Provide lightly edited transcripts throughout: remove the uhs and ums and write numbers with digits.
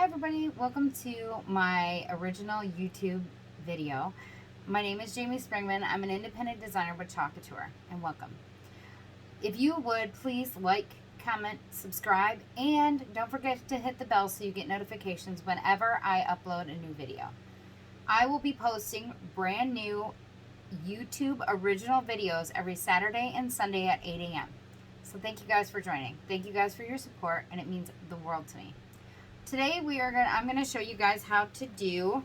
everybody, welcome to my original YouTube video. My name is Jamie Springman. I'm an independent designer with Chalk Couture, and welcome. If you would please like, comment, subscribe, and don't forget to hit the bell so you get notifications whenever I upload a new video. I will be posting brand new YouTube original videos every Saturday and Sunday at 8 a.m. So thank you guys for joining. Thank you guys for your support, and it means the world to me. Today I'm gonna show you guys how to do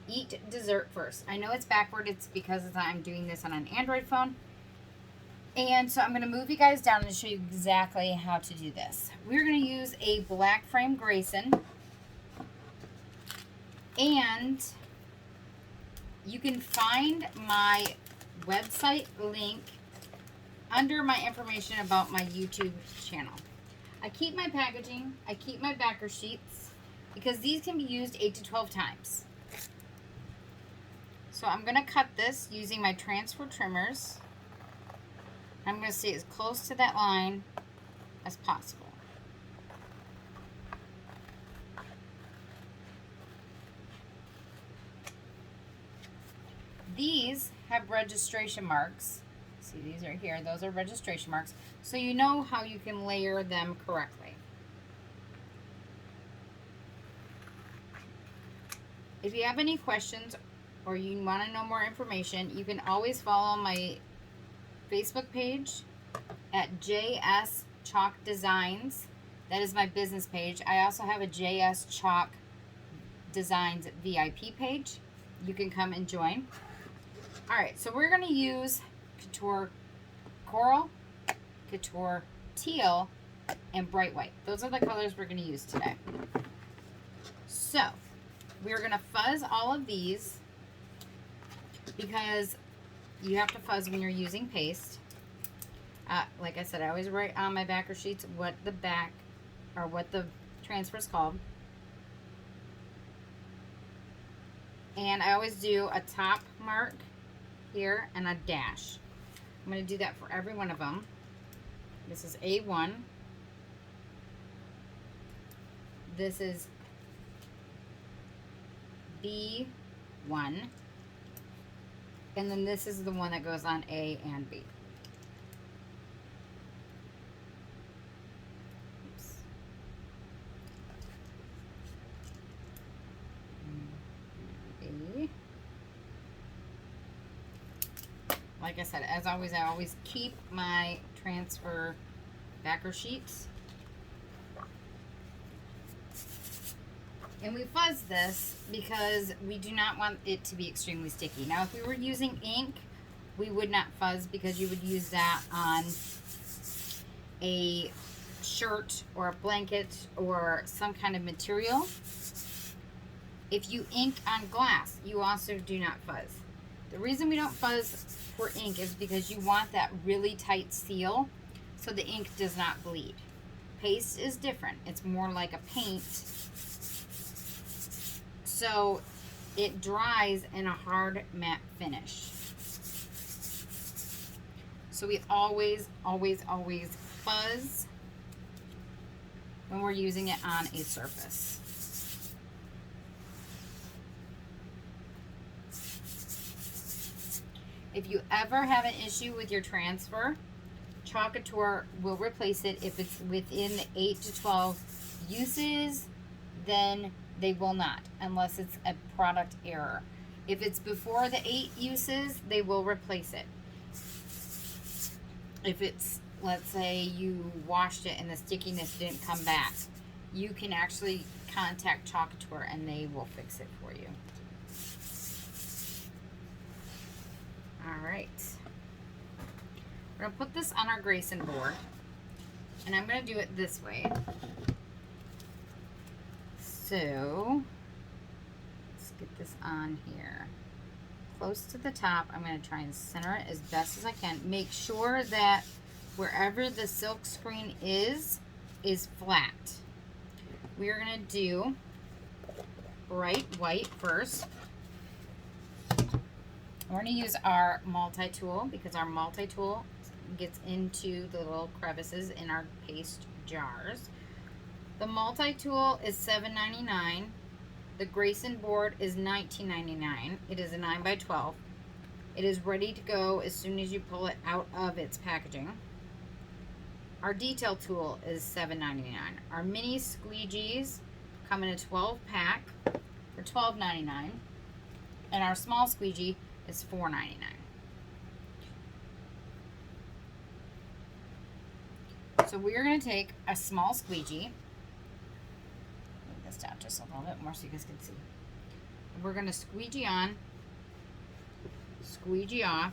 eat dessert first. I know it's backward, it's because I'm doing this on an Android phone. And so I'm gonna move you guys down and show you exactly how to do this. We're gonna use a black frame Grayson. And you can find my website link under my information about my YouTube channel. I keep my packaging, I keep my backer sheets, because these can be used 8 to 12 times. So I'm going to cut this using my transfer trimmers. I'm going to stay as close to that line as possible. These have registration marks. See, these are here. Those are registration marks. So you know how you can layer them correctly. If you have any questions or you want to know more information, you can always follow my Facebook page at JS Chalk Designs. That is my business page. I also have a JS Chalk Designs VIP page. You can come and join. Alright, so we're going to use Couture Coral, Couture Teal, and Bright White. Those are the colors we're going to use today. So, we're going to fuzz all of these because you have to fuzz when you're using paste. Like I said, I always write on my backer sheets what the back or what the transfer is called. And I always do a top mark here and a dash. I'm going to do that for every one of them. This is A1. This is B1. And then this is the one that goes on A and B. Oops. B. Like I said, as always, I always keep my transfer backer sheets. And we fuzz this because we do not want it to be extremely sticky. Now, if we were using ink, we would not fuzz because you would use that on a shirt or a blanket or some kind of material. If you ink on glass, you also do not fuzz. The reason we don't fuzz for ink is because you want that really tight seal so the ink does not bleed. Paste is different. It's more like a paint. So it dries in a hard matte finish. So we always, always, always fuzz when we're using it on a surface. If you ever have an issue with your transfer, Chalk Couture will replace it. If it's within 8 to 12 uses, then they will not, unless it's a product error. If it's before the 8 uses, they will replace it. If it's, let's say you washed it and the stickiness didn't come back, you can actually contact Chalk Couture and they will fix it for you. Alright, we're going to put this on our Grayson board, and I'm going to do it this way. So, let's get this on here. Close to the top, I'm going to try and center it as best as I can. Make sure that wherever the silk screen is flat. We are going to do Bright White first. We're going to use our multi-tool because our multi-tool gets into the little crevices in our paste jars. The multi-tool is $7.99. The Grayson board is $19.99. It is a 9x12. It is ready to go as soon as you pull it out of its packaging. Our detail tool is $7.99. Our mini squeegees come in a 12-pack for $12.99. And our small squeegee is $4.99. So we're going to take a small squeegee. Move this down just a little bit more so you guys can see. We're going to squeegee on, squeegee off.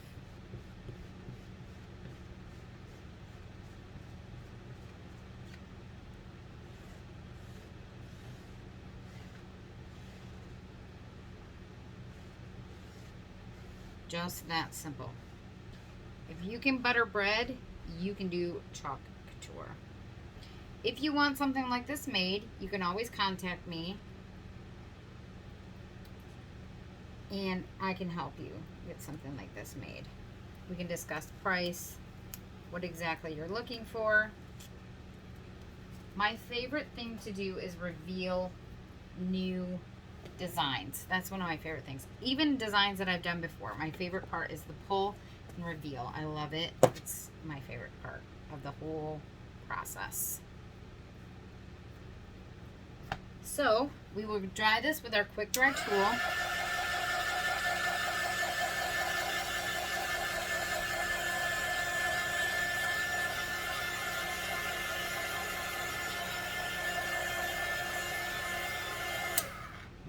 Just that simple. If you can butter bread, you can do chalk couture. If you want something like this made, you can always contact me and I can help you get something like this made. We can discuss price, what exactly you're looking for. My favorite thing to do is reveal new designs. That's one of my favorite things. Even designs that I've done before. My favorite part is the pull and reveal. I love it. It's my favorite part of the whole process. So we will dry this with our quick dry tool.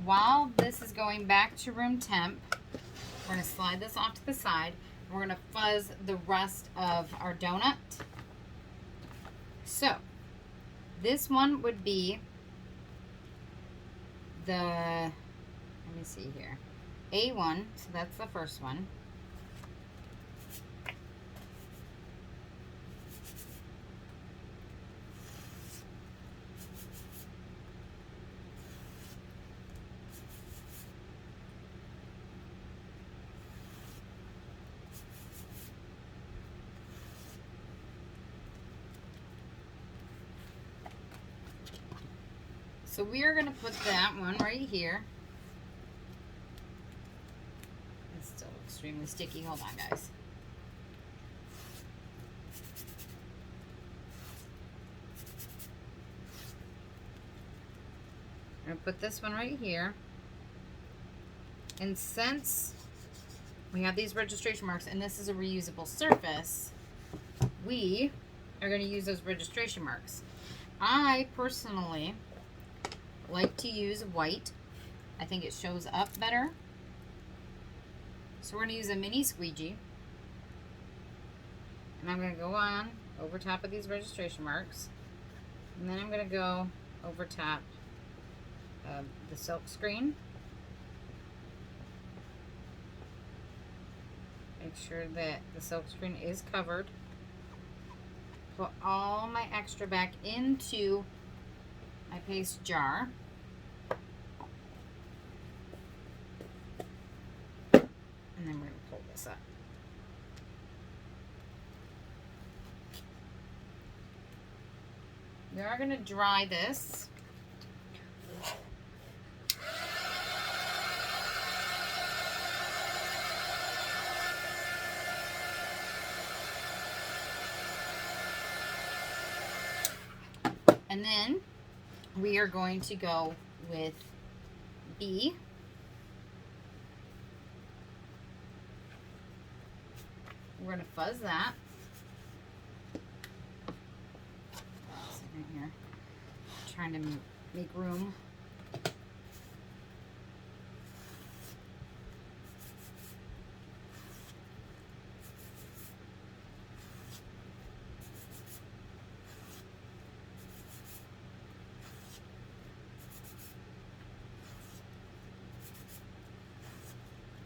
While this is going back to room temp, we're going to slide this off to the side. We're going to fuzz the rest of our donut. So, this one would be the, let me see here, A1, so that's the first one. So we are going to put that one right here. It's still extremely sticky. Hold on, guys. I'm going to put this one right here. And since we have these registration marks and this is a reusable surface, we are going to use those registration marks. I personally like to use white. I think it shows up better. So we're going to use a mini squeegee. And I'm going to go on over top of these registration marks. And then I'm going to go over top of the silk screen. Make sure that the silk screen is covered. Put all my extra back into my paste jar. And then we're going to pull this up. We are going to dry this. And then we are going to go with B. We're going to fuzz that. Right here. Trying to make room.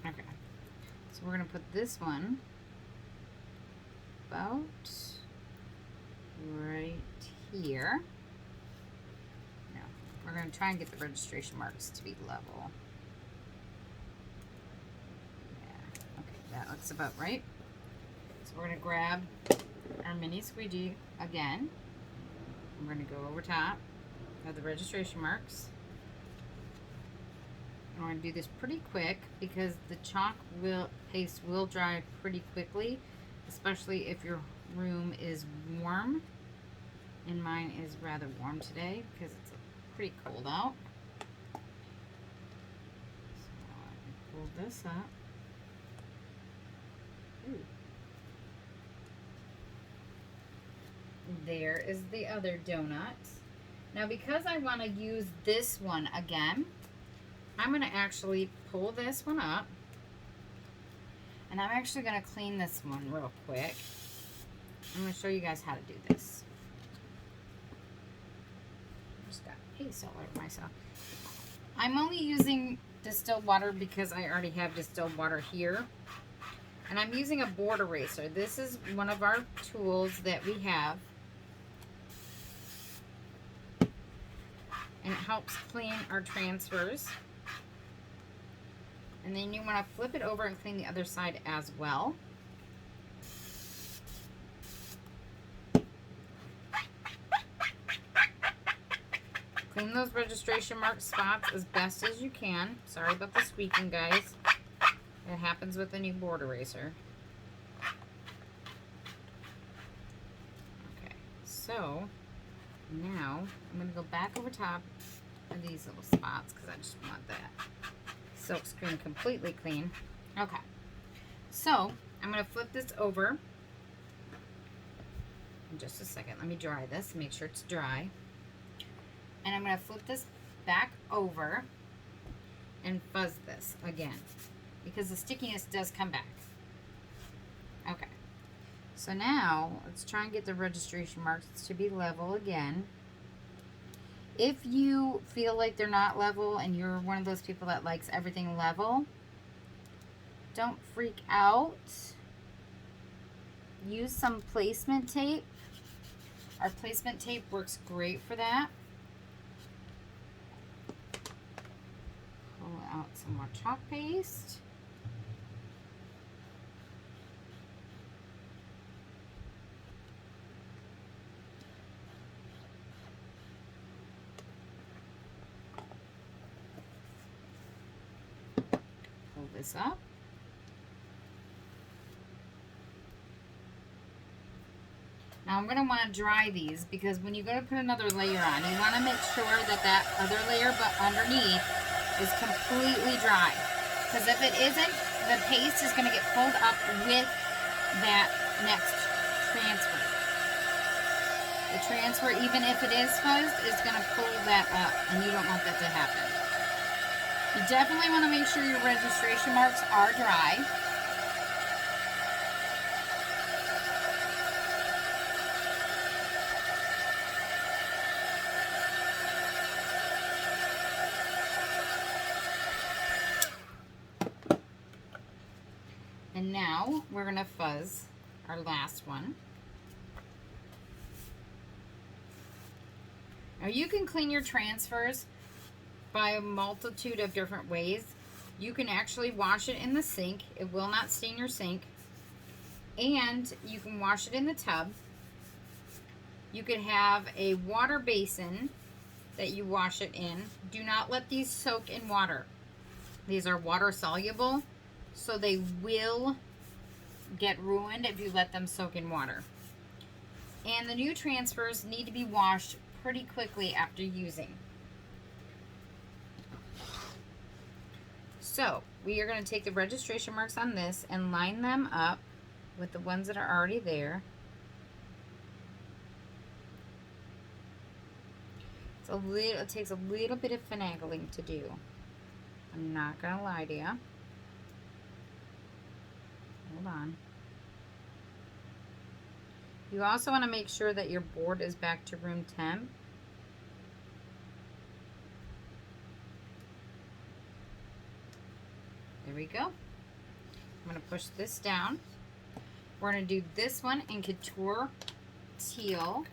Okay. So we're going to put this one about right here. No, we're going to try and get the registration marks to be level. Yeah, okay, that looks about right. So we're going to grab our mini squeegee again. We're going to go over top. of the registration marks. I'm going to do this pretty quick because the chalk paste will dry pretty quickly, especially if your room is warm. And mine is rather warm today because it's pretty cold out. So I pull this up. Ooh. There is the other donut. Now because I want to use this one again, I'm going to actually pull this one up. And I'm actually going to clean this one real quick. I'm going to show you guys how to do this. I just got paste all over myself. I'm only using distilled water because I already have distilled water here. And I'm using a board eraser. This is one of our tools that we have. And it helps clean our transfers. And then you want to flip it over and clean the other side as well. Clean those registration mark spots as best as you can. Sorry about the squeaking, guys. It happens with a new board eraser. Okay, so now I'm going to go back over top of these little spots because I just want that silk screen completely clean. Okay, so I'm going to flip this over in just a second. Let me dry this, make sure it's dry. And I'm going to flip this back over and fuzz this again because the stickiness does come back. Okay, so now let's try and get the registration marks to be level again. If you feel like they're not level and you're one of those people that likes everything level, don't freak out. Use some placement tape. Our placement tape works great for that. Pull out some more chalk paste. Pull this up. Now I'm going to want to dry these because when you go to put another layer on, you want to make sure that that other layer but underneath is completely dry. Because if it isn't, the paste is going to get pulled up with that next transfer. The transfer, even if it is fuzzed, is going to pull that up, and you don't want that to happen. You definitely want to make sure your registration marks are dry. And now we're going to fuzz our last one. Now you can clean your transfers by a multitude of different ways. You can actually wash it in the sink. It will not stain your sink. And you can wash it in the tub. You could have a water basin that you wash it in. Do not let these soak in water. These are water soluble, so they will get ruined if you let them soak in water. And the new transfers need to be washed pretty quickly after using. So we are going to take the registration marks on this and line them up with the ones that are already there. It takes a little bit of finagling to do. I'm not going to lie to you. Hold on. You also want to make sure that your board is back to room temp. There we go. I'm going to push this down. We're going to do this one in Couture Teal.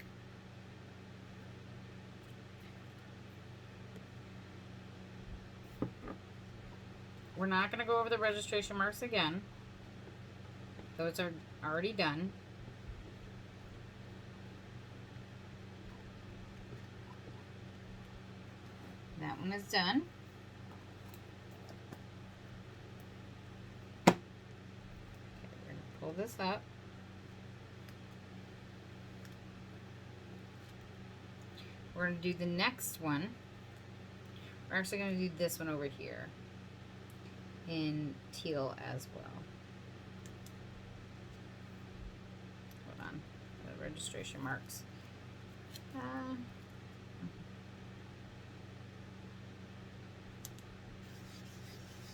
We're not going to go over the registration marks again. Those are already done. that one is done. Okay, we're going to pull this up. We're going to do the next one. We're actually going to do this one over here in teal as well. Hold on, the registration marks.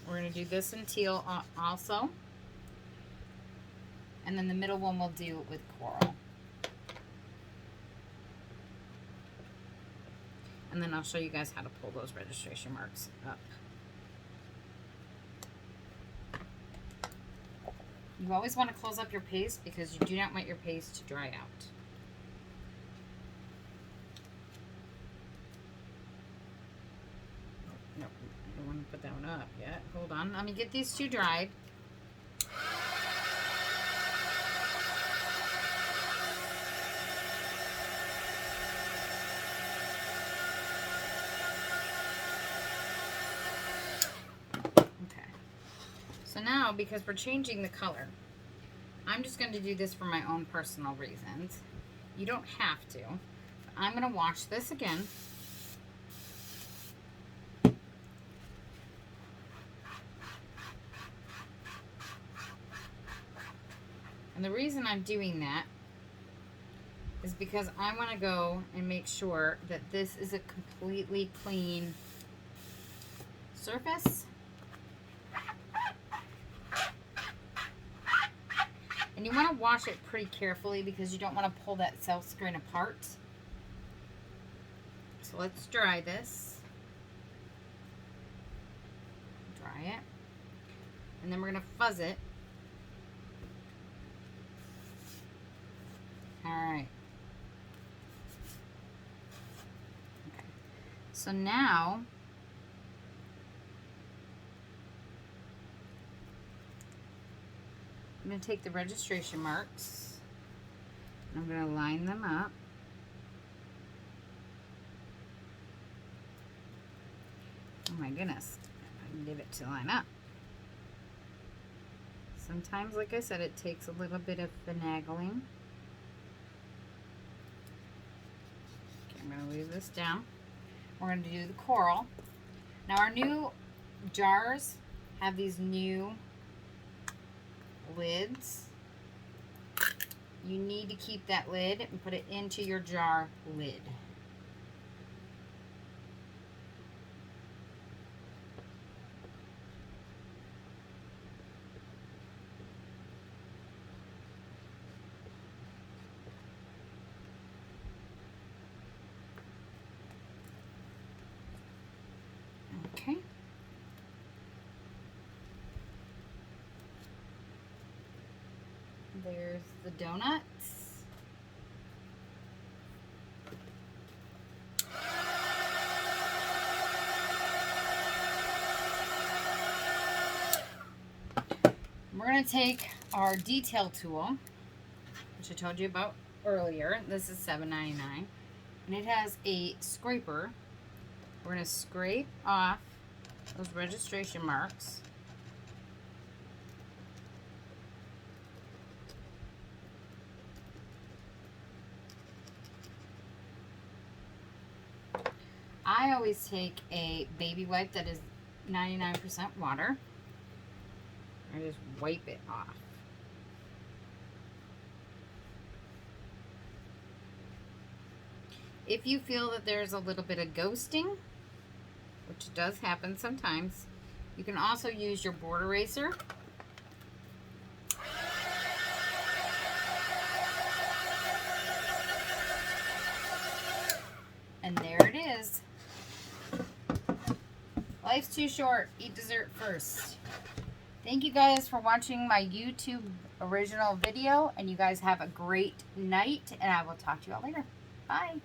We're going to do this in teal also. And then the middle one we'll do with coral. And then I'll show you guys how to pull those registration marks up. You always want to close up your paste because you do not want your paste to dry out. No, I don't want to put that one up yet. Hold on, let me get these two dried. So now, because we're changing the color, I'm just going to do this for my own personal reasons. You don't have to. I'm going to wash this again. And the reason I'm doing that is because I want to go and make sure that this is a completely clean surface. And you want to wash it pretty carefully because you don't want to pull that silk screen apart. So let's dry this. Dry it. And then we're going to fuzz it. Alright. Okay. So now, I'm going to take the registration marks and I'm going to line them up. Oh my goodness, I can get it to line up. Sometimes, like I said, it takes a little bit of finagling. Okay, I'm going to leave this down. We're going to do the coral. Now our new jars have these new lids. You need to keep that lid and put it into your jar lid. Okay. There's the donuts. We're going to take our detail tool, which I told you about earlier. This is $7.99, and it has a scraper. We're going to scrape off those registration marks. I always take a baby wipe that is 99% water. I just wipe it off. If you feel that there's a little bit of ghosting, which does happen sometimes, you can also use your board eraser. And there it is. Life's too short. Eat dessert first. Thank you guys for watching my YouTube original video, and you guys have a great night, and I will talk to you all later. Bye.